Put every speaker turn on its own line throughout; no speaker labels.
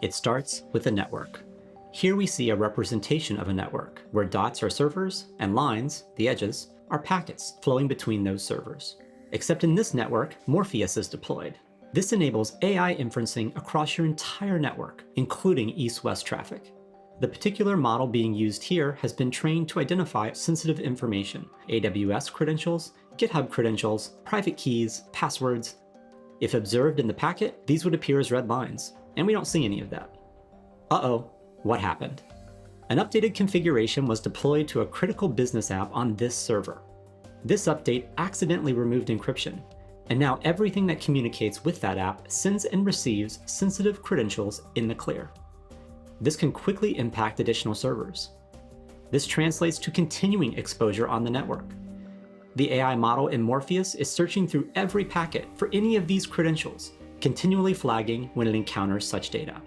It starts with a network. Here we see a representation of a network, where dots are servers and lines, the edges, are packets flowing between those servers. Except in this network, Morpheus is deployed. This enables AI inferencing across your entire network, including east-west traffic. The particular model being used here has been trained to identify sensitive information, AWS credentials, GitHub credentials, private keys, passwords. If observed in the packet, these would appear as red lines, and we don't see any of that. Uh-oh, what happened? An updated configuration was deployed to a critical business app on this server. This update accidentally removed encryption, and now everything that communicates with that app sends and receives sensitive credentials in the clear. This can quickly impact additional servers. This translates to continuing exposure on the network. The AI model in Morpheus is searching through every packet for any of these credentials, continually flagging when it encounters such data.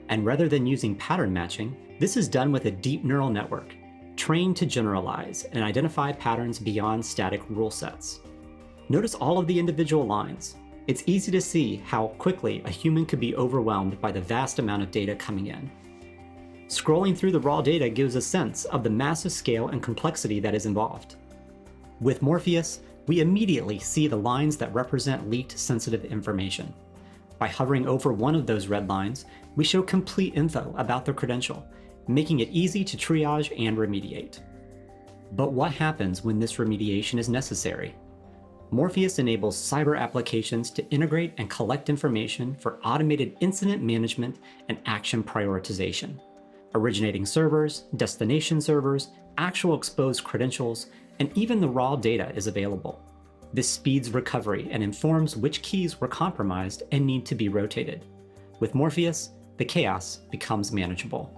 And rather than using pattern matching, this is done with a deep neural network, trained to generalize and identify patterns beyond static rule sets. Notice all of the individual lines. It's easy to see how quickly a human could be overwhelmed by the vast amount of data coming in. Scrolling through the raw data gives a sense of the massive scale and complexity that is involved. With Morpheus, we immediately see the lines that represent leaked sensitive information. By hovering over one of those red lines, we show complete info about the credential, making it easy to triage and remediate. But what happens when this remediation is necessary? Morpheus enables cyber applications to integrate and collect information for automated incident management and action prioritization. Originating servers, destination servers, actual exposed credentials, and even the raw data is available. This speeds recovery and informs which keys were compromised and need to be rotated. With Morpheus, the chaos becomes manageable.